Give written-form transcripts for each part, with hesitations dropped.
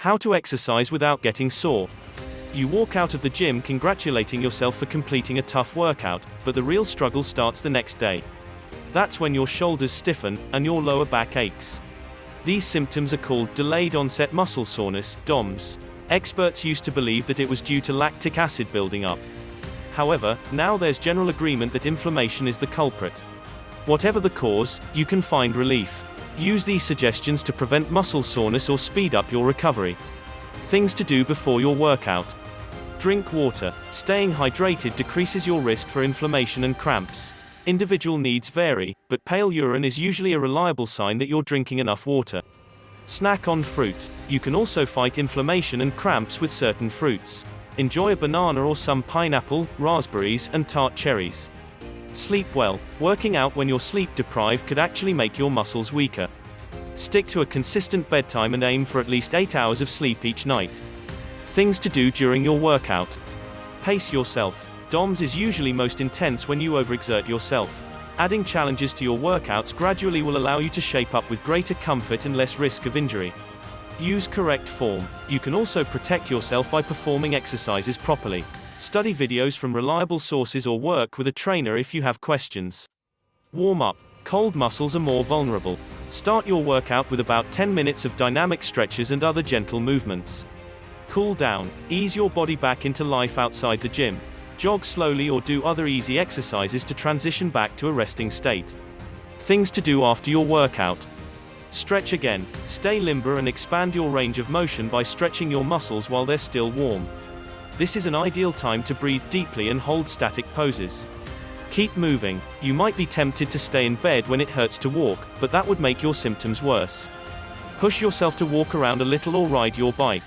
How to exercise without getting sore. You walk out of the gym congratulating yourself for completing a tough workout, but the real struggle starts the next day. That's when your shoulders stiffen, and your lower back aches. These symptoms are called delayed onset muscle soreness, DOMS. Experts used to believe that it was due to lactic acid building up. However, now there's general agreement that inflammation is the culprit. Whatever the cause, you can find relief. Use these suggestions to prevent muscle soreness or speed up your recovery. Things to do before your workout. Drink water. Staying hydrated decreases your risk for inflammation and cramps. Individual needs vary, but pale urine is usually a reliable sign that you're drinking enough water. Snack on fruit. You can also fight inflammation and cramps with certain fruits. Enjoy a banana or some pineapple, raspberries, and tart cherries. Sleep well. Working out when you're sleep deprived could actually make your muscles weaker. Stick to a consistent bedtime and aim for at least 8 hours of sleep each night. Things to do during your workout. Pace yourself. DOMS is usually most intense when you overexert yourself. Adding challenges to your workouts gradually will allow you to shape up with greater comfort and less risk of injury. Use correct form. You can also protect yourself by performing exercises properly. Study videos from reliable sources or work with a trainer if you have questions. Warm up. Cold muscles are more vulnerable. Start your workout with about 10 minutes of dynamic stretches and other gentle movements. Cool down. Ease your body back into life outside the gym. Jog slowly or do other easy exercises to transition back to a resting state. Things to do after your workout. Stretch again. Stay limber and expand your range of motion by stretching your muscles while they're still warm. This is an ideal time to breathe deeply and hold static poses. Keep moving. You might be tempted to stay in bed when it hurts to walk, but that would make your symptoms worse. Push yourself to walk around a little or ride your bike.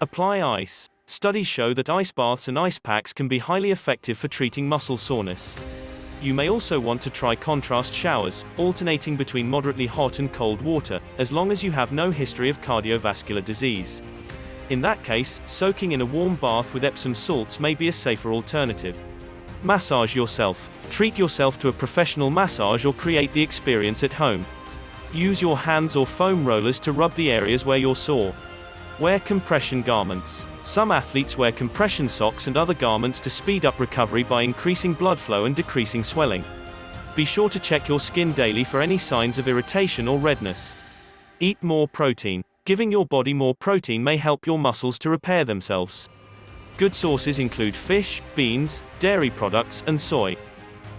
Apply ice. Studies show that ice baths and ice packs can be highly effective for treating muscle soreness. You may also want to try contrast showers, alternating between moderately hot and cold water, as long as you have no history of cardiovascular disease. In that case, soaking in a warm bath with Epsom salts may be a safer alternative. Massage yourself. Treat yourself to a professional massage or create the experience at home. Use your hands or foam rollers to rub the areas where you're sore. Wear compression garments. Some athletes wear compression socks and other garments to speed up recovery by increasing blood flow and decreasing swelling. Be sure to check your skin daily for any signs of irritation or redness. Eat more protein. Giving your body more protein may help your muscles to repair themselves. Good sources include fish, beans, dairy products, and soy.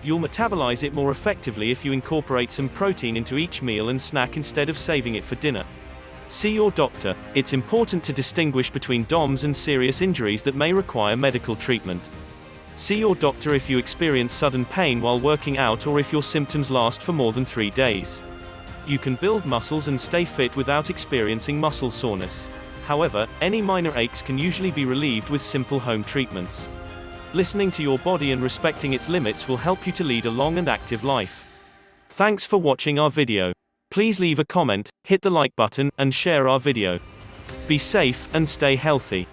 You'll metabolize it more effectively if you incorporate some protein into each meal and snack instead of saving it for dinner. See your doctor. It's important to distinguish between DOMS and serious injuries that may require medical treatment. See your doctor if you experience sudden pain while working out or if your symptoms last for more than 3 days. You can build muscles and stay fit without experiencing muscle soreness. However, any minor aches can usually be relieved with simple home treatments. Listening to your body and respecting its limits will help you to lead a long and active life. Thanks for watching our video. Please leave a comment, hit the like button, and share our video. Be safe, and stay healthy.